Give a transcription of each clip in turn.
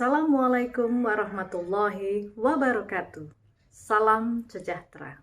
Assalamualaikum warahmatullahi wabarakatuh. Salam sejahtera.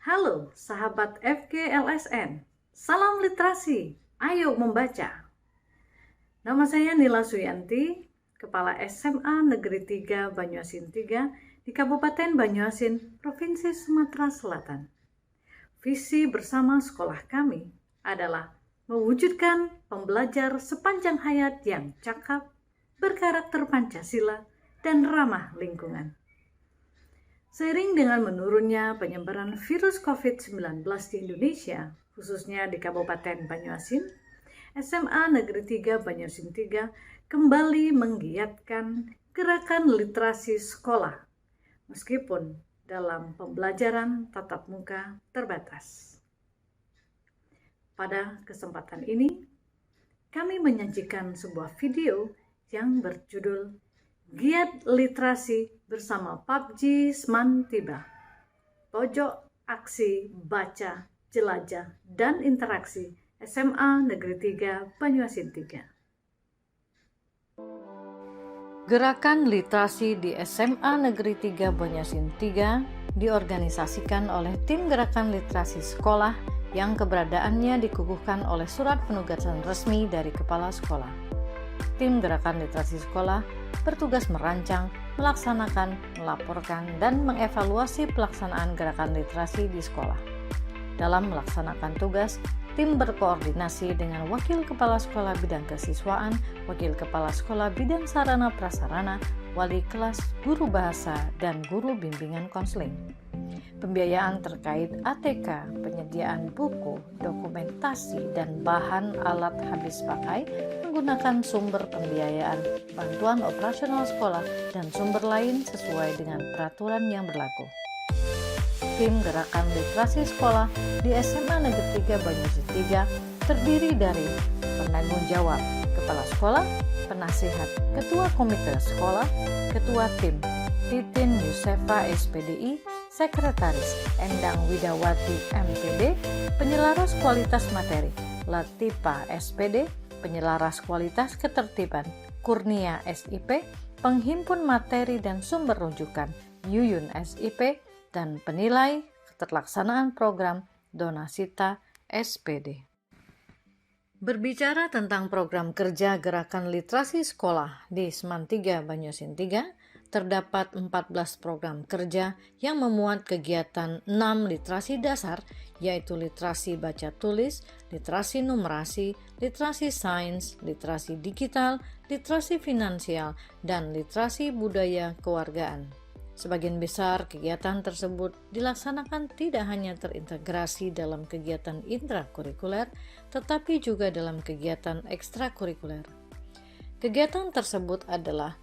Halo sahabat FGLSN. Salam literasi. Ayo membaca. Nama saya Nila Suyanti, Kepala SMA Negeri 3 Banyuasin 3 di Kabupaten Banyuasin, Provinsi Sumatera Selatan. Visi bersama sekolah kami adalah mewujudkan pembelajar sepanjang hayat yang cakap, berkarakter Pancasila, dan ramah lingkungan. Seiring dengan menurunnya penyebaran virus COVID-19 di Indonesia, khususnya di Kabupaten Banyuasin, SMA Negeri 3 Banyuasin 3 kembali menggiatkan gerakan literasi sekolah, meskipun dalam pembelajaran tatap muka terbatas. Pada kesempatan ini, kami menyajikan sebuah video yang berjudul Giat Literasi bersama PUBG Seman Tiba, Pojok Aksi Baca, Jelajah, dan Interaksi SMA Negeri 3 Banyuasin 3. Gerakan literasi di SMA Negeri 3 Banyuasin 3 diorganisasikan oleh tim gerakan literasi sekolah yang keberadaannya dikukuhkan oleh surat penugasan resmi dari kepala sekolah. Tim gerakan literasi sekolah bertugas merancang, melaksanakan, melaporkan, dan mengevaluasi pelaksanaan gerakan literasi di sekolah. Dalam melaksanakan tugas, tim berkoordinasi dengan Wakil Kepala Sekolah Bidang Kesiswaan, Wakil Kepala Sekolah Bidang Sarana Prasarana, Wali Kelas, Guru Bahasa, dan Guru Bimbingan Konseling. Pembiayaan terkait ATK, penyediaan buku, dokumentasi, dan bahan alat habis pakai menggunakan sumber pembiayaan, bantuan operasional sekolah, dan sumber lain sesuai dengan peraturan yang berlaku. Tim gerakan literasi sekolah di SMA Negeri 3 Banyuasin 3 terdiri dari penanggung jawab, kepala sekolah, penasihat, ketua komite sekolah, ketua tim, Titin Yusefa SPDI, Sekretaris Endang Widawati MPD, Penyelaras Kualitas Materi Latifa SPD, Penyelaras Kualitas Ketertiban Kurnia SIP, Penghimpun Materi dan Sumber Rujukan Yuyun SIP, dan Penilai Keterlaksanaan Program Donasita SPD. Berbicara tentang program kerja Gerakan Literasi Sekolah di Seman 3 Banyuasin 3, terdapat 14 program kerja yang memuat kegiatan 6 literasi dasar, yaitu literasi baca tulis, literasi numerasi, literasi sains, literasi digital, literasi finansial, dan literasi budaya kewargaan. Sebagian besar kegiatan tersebut dilaksanakan tidak hanya terintegrasi dalam kegiatan intrakurikuler, tetapi juga dalam kegiatan ekstrakurikuler. Kegiatan tersebut adalah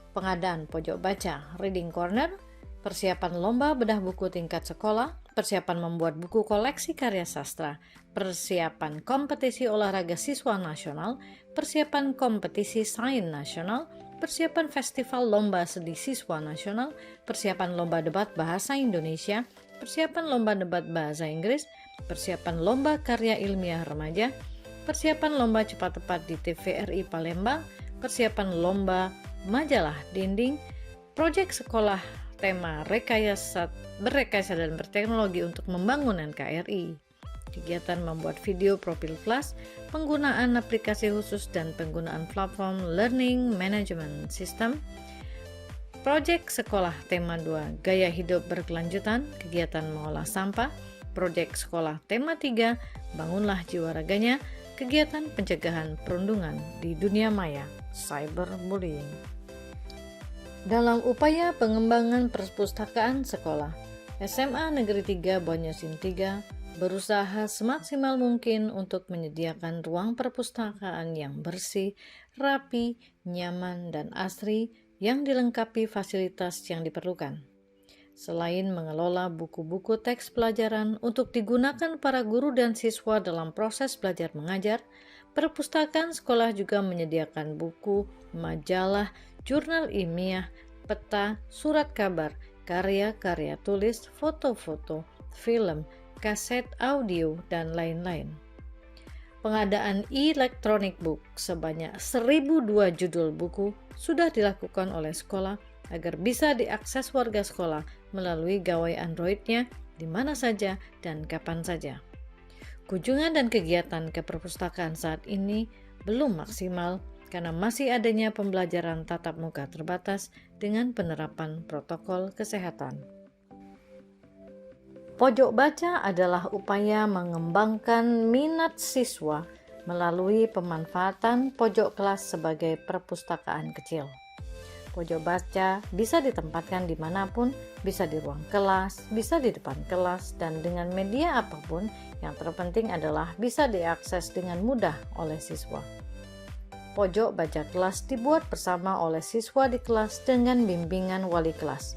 pengadaan pojok baca, reading corner, persiapan lomba bedah buku tingkat sekolah, persiapan membuat buku koleksi karya sastra, persiapan kompetisi olahraga siswa nasional, persiapan kompetisi sains nasional, persiapan festival lomba sedih siswa nasional, persiapan lomba debat bahasa Indonesia, persiapan lomba debat bahasa Inggris, persiapan lomba karya ilmiah remaja, persiapan lomba cepat tepat di TVRI Palembang, persiapan lomba majalah dinding, proyek sekolah tema berrekayasa dan berteknologi untuk membangun NKRI, kegiatan membuat video profil kelas, penggunaan aplikasi khusus dan penggunaan platform Learning Management System, proyek sekolah tema 2 gaya hidup berkelanjutan, kegiatan mengolah sampah, proyek sekolah tema 3 bangunlah jiwa raganya, kegiatan pencegahan perundungan di dunia maya, cyberbullying. Dalam upaya pengembangan perpustakaan sekolah, SMA Negeri 3 Banyuasin 3 berusaha semaksimal mungkin untuk menyediakan ruang perpustakaan yang bersih, rapi, nyaman, dan asri yang dilengkapi fasilitas yang diperlukan. Selain mengelola buku-buku teks pelajaran untuk digunakan para guru dan siswa dalam proses belajar mengajar, perpustakaan sekolah juga menyediakan buku, majalah, jurnal ilmiah, peta, surat kabar, karya-karya tulis, foto-foto, film, kaset audio, dan lain-lain. Pengadaan electronic book sebanyak 1.002 judul buku sudah dilakukan oleh sekolah agar bisa diakses warga sekolah melalui gawai Android-nya di mana saja dan kapan saja. Kunjungan dan kegiatan ke perpustakaan saat ini belum maksimal karena masih adanya pembelajaran tatap muka terbatas dengan penerapan protokol kesehatan. Pojok baca adalah upaya mengembangkan minat siswa melalui pemanfaatan pojok kelas sebagai perpustakaan kecil. Pojok baca bisa ditempatkan dimanapun, bisa di ruang kelas, bisa di depan kelas, dan dengan media apapun. Yang terpenting adalah bisa diakses dengan mudah oleh siswa. Pojok baca kelas dibuat bersama oleh siswa di kelas dengan bimbingan wali kelas.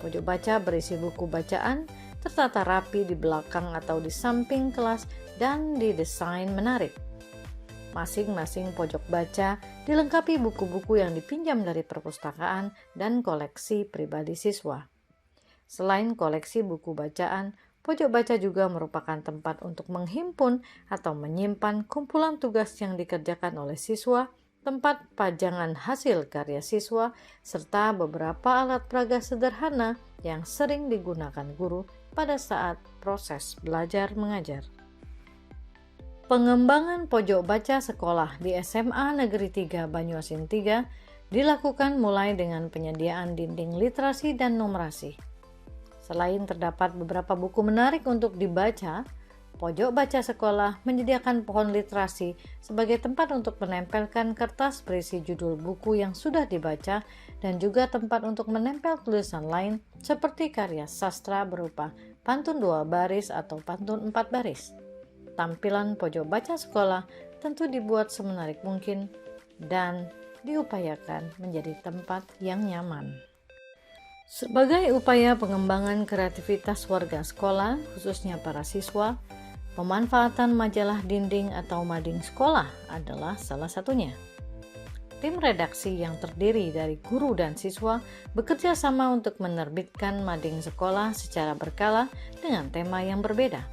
Pojok baca berisi buku bacaan, tertata rapi di belakang atau di samping kelas, dan didesain menarik. Masing-masing pojok baca dilengkapi buku-buku yang dipinjam dari perpustakaan dan koleksi pribadi siswa. Selain koleksi buku bacaan, pojok baca juga merupakan tempat untuk menghimpun atau menyimpan kumpulan tugas yang dikerjakan oleh siswa, tempat pajangan hasil karya siswa, serta beberapa alat peraga sederhana yang sering digunakan guru pada saat proses belajar mengajar. Pengembangan pojok baca sekolah di SMA Negeri 3 Banyuasin 3 dilakukan mulai dengan penyediaan dinding literasi dan numerasi. Selain terdapat beberapa buku menarik untuk dibaca, pojok baca sekolah menyediakan pohon literasi sebagai tempat untuk menempelkan kertas berisi judul buku yang sudah dibaca dan juga tempat untuk menempel tulisan lain seperti karya sastra berupa pantun 2 baris atau pantun 4 baris. Tampilan pojok baca sekolah tentu dibuat semenarik mungkin dan diupayakan menjadi tempat yang nyaman. Sebagai upaya pengembangan kreativitas warga sekolah, khususnya para siswa, pemanfaatan majalah dinding atau mading sekolah adalah salah satunya. Tim redaksi yang terdiri dari guru dan siswa bekerja sama untuk menerbitkan mading sekolah secara berkala dengan tema yang berbeda.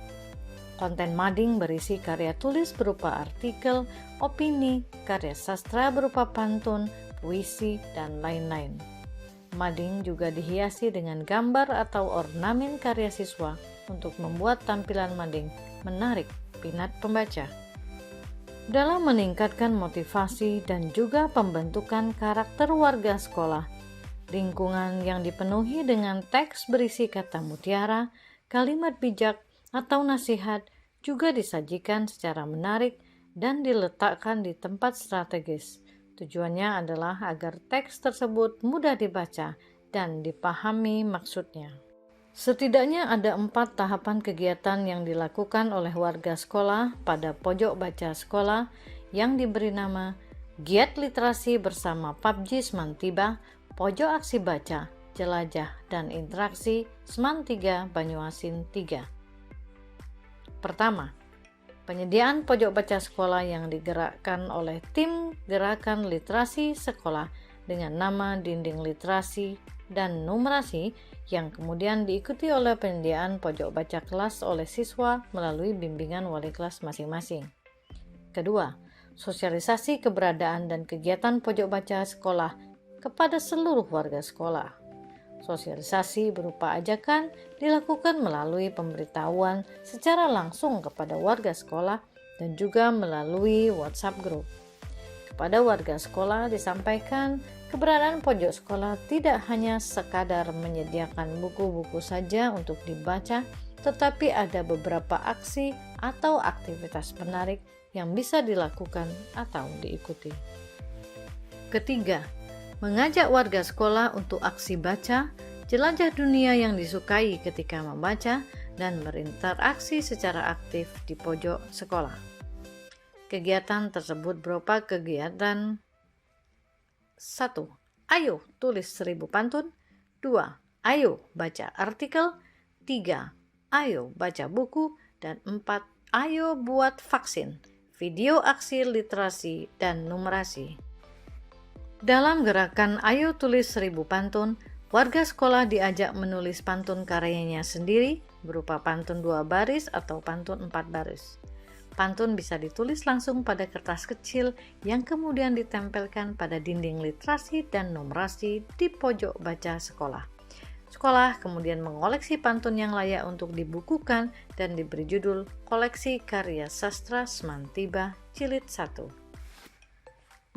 Konten mading berisi karya tulis berupa artikel, opini, karya sastra berupa pantun, puisi, dan lain-lain. Mading juga dihiasi dengan gambar atau ornamen karya siswa untuk membuat tampilan mading menarik minat pembaca. Dalam meningkatkan motivasi dan juga pembentukan karakter warga sekolah, lingkungan yang dipenuhi dengan teks berisi kata mutiara, kalimat bijak, atau nasihat juga disajikan secara menarik dan diletakkan di tempat strategis. Tujuannya adalah agar teks tersebut mudah dibaca dan dipahami maksudnya. Setidaknya ada 4 tahapan kegiatan yang dilakukan oleh warga sekolah pada pojok baca sekolah yang diberi nama Giat Literasi bersama PABG Semantiba, Pojok Aksi Baca, Jelajah, dan Interaksi Seman 3 Banyuasin 3. Pertama, penyediaan pojok baca sekolah yang digerakkan oleh tim gerakan literasi sekolah dengan nama dinding literasi dan numerasi yang kemudian diikuti oleh penyediaan pojok baca kelas oleh siswa melalui bimbingan wali kelas masing-masing. Kedua, sosialisasi keberadaan dan kegiatan pojok baca sekolah kepada seluruh warga sekolah. Sosialisasi berupa ajakan dilakukan melalui pemberitahuan secara langsung kepada warga sekolah dan juga melalui WhatsApp group. Kepada warga sekolah disampaikan keberadaan pojok sekolah tidak hanya sekadar menyediakan buku-buku saja untuk dibaca, tetapi ada beberapa aksi atau aktivitas menarik yang bisa dilakukan atau diikuti. Ketiga, mengajak warga sekolah untuk aksi baca, jelajah dunia yang disukai ketika membaca, dan berinteraksi secara aktif di pojok sekolah. Kegiatan tersebut berupa kegiatan 1. Ayo tulis 1000 pantun. 2. Ayo baca artikel. 3. Ayo baca buku. Dan 4. Ayo buat vaksin, video aksi literasi, dan numerasi. Dalam gerakan Ayo Tulis 1000 Pantun, warga sekolah diajak menulis pantun karyanya sendiri berupa pantun 2 baris atau pantun 4 baris. Pantun bisa ditulis langsung pada kertas kecil yang kemudian ditempelkan pada dinding literasi dan numerasi di pojok baca sekolah. Sekolah kemudian mengoleksi pantun yang layak untuk dibukukan dan diberi judul Koleksi Karya Sastra Semantiba Jilid 1.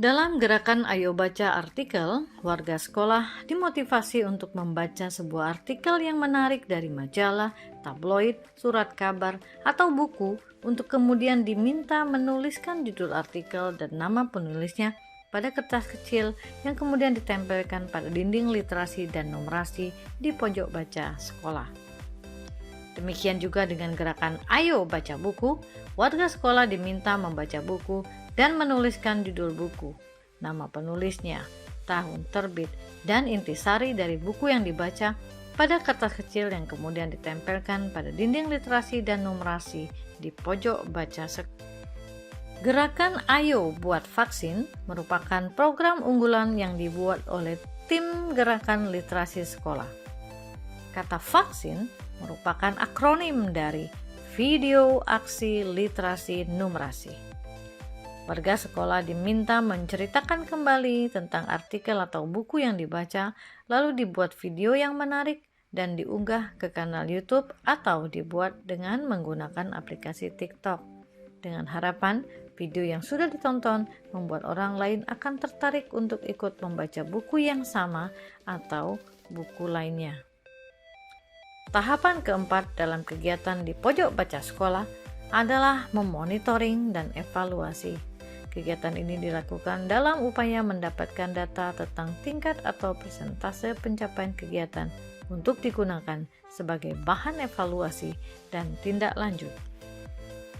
Dalam gerakan Ayo Baca Artikel, warga sekolah dimotivasi untuk membaca sebuah artikel yang menarik dari majalah, tabloid, surat kabar, atau buku untuk kemudian diminta menuliskan judul artikel dan nama penulisnya pada kertas kecil yang kemudian ditempelkan pada dinding literasi dan numerasi di pojok baca sekolah. Demikian juga dengan gerakan Ayo Baca Buku, warga sekolah diminta membaca buku dan menuliskan judul buku, nama penulisnya, tahun terbit, dan intisari dari buku yang dibaca pada kertas kecil yang kemudian ditempelkan pada dinding literasi dan numerasi di pojok baca sekolah. Gerakan Ayo Buat Vaksin merupakan program unggulan yang dibuat oleh tim gerakan literasi sekolah. Kata vaksin merupakan akronim dari Video Aksi Literasi Numerasi. Warga sekolah diminta menceritakan kembali tentang artikel atau buku yang dibaca, lalu dibuat video yang menarik dan diunggah ke kanal YouTube atau dibuat dengan menggunakan aplikasi TikTok. Dengan harapan video yang sudah ditonton membuat orang lain akan tertarik untuk ikut membaca buku yang sama atau buku lainnya. Tahapan keempat dalam kegiatan di pojok baca sekolah adalah memonitoring dan evaluasi. Kegiatan ini dilakukan dalam upaya mendapatkan data tentang tingkat atau persentase pencapaian kegiatan untuk digunakan sebagai bahan evaluasi dan tindak lanjut.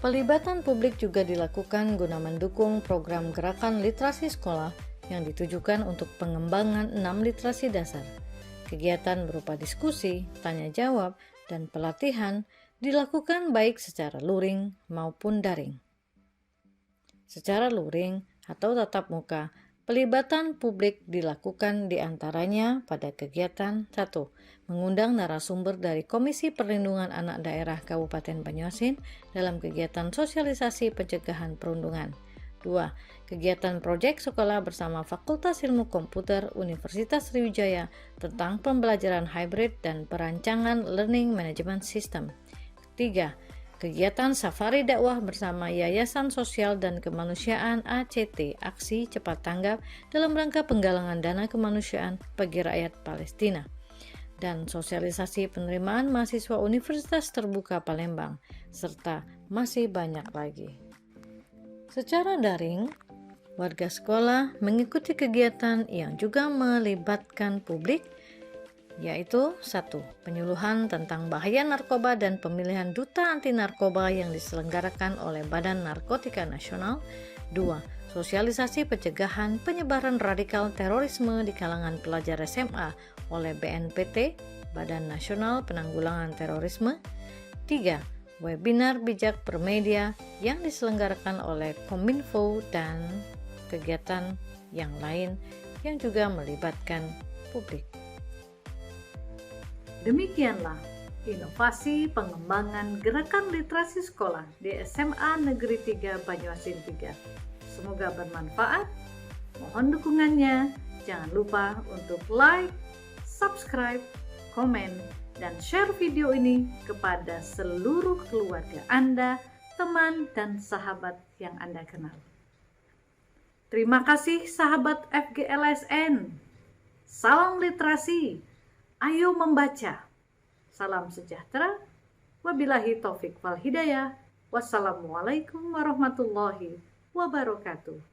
Pelibatan publik juga dilakukan guna mendukung program gerakan literasi sekolah yang ditujukan untuk pengembangan 6 literasi dasar. Kegiatan berupa diskusi, tanya jawab, dan pelatihan dilakukan baik secara luring maupun daring. Secara luring atau tatap muka, pelibatan publik dilakukan diantaranya pada kegiatan 1. Mengundang narasumber dari Komisi Perlindungan Anak Daerah Kabupaten Banyuasin dalam kegiatan sosialisasi pencegahan perundungan. 2. Kegiatan proyek sekolah bersama Fakultas Ilmu Komputer Universitas Sriwijaya tentang pembelajaran hybrid dan perancangan Learning Management System. 3. Kegiatan safari dakwah bersama Yayasan Sosial dan Kemanusiaan ACT Aksi Cepat Tanggap dalam rangka penggalangan dana kemanusiaan bagi rakyat Palestina dan sosialisasi penerimaan mahasiswa Universitas Terbuka Palembang serta masih banyak lagi. Secara daring, warga sekolah mengikuti kegiatan yang juga melibatkan publik, yaitu 1. Penyuluhan tentang bahaya narkoba dan pemilihan duta anti narkoba yang diselenggarakan oleh Badan Narkotika Nasional. 2. Sosialisasi pencegahan penyebaran radikal terorisme di kalangan pelajar SMA oleh BNPT, Badan Nasional Penanggulangan Terorisme. 3. Webinar bijak bermedia yang diselenggarakan oleh Kominfo dan kegiatan yang lain yang juga melibatkan publik. Demikianlah inovasi pengembangan gerakan literasi sekolah di SMA Negeri 3 Banyuasin 3. Semoga bermanfaat. Mohon dukungannya. Jangan lupa untuk like, subscribe, komen, dan share video ini kepada seluruh keluarga Anda, teman, dan sahabat yang Anda kenal. Terima kasih sahabat FGLSN. Salam literasi. Ayo membaca. Salam sejahtera. Wabillahi taufik wal hidayah. Wassalamualaikum warahmatullahi wabarakatuh.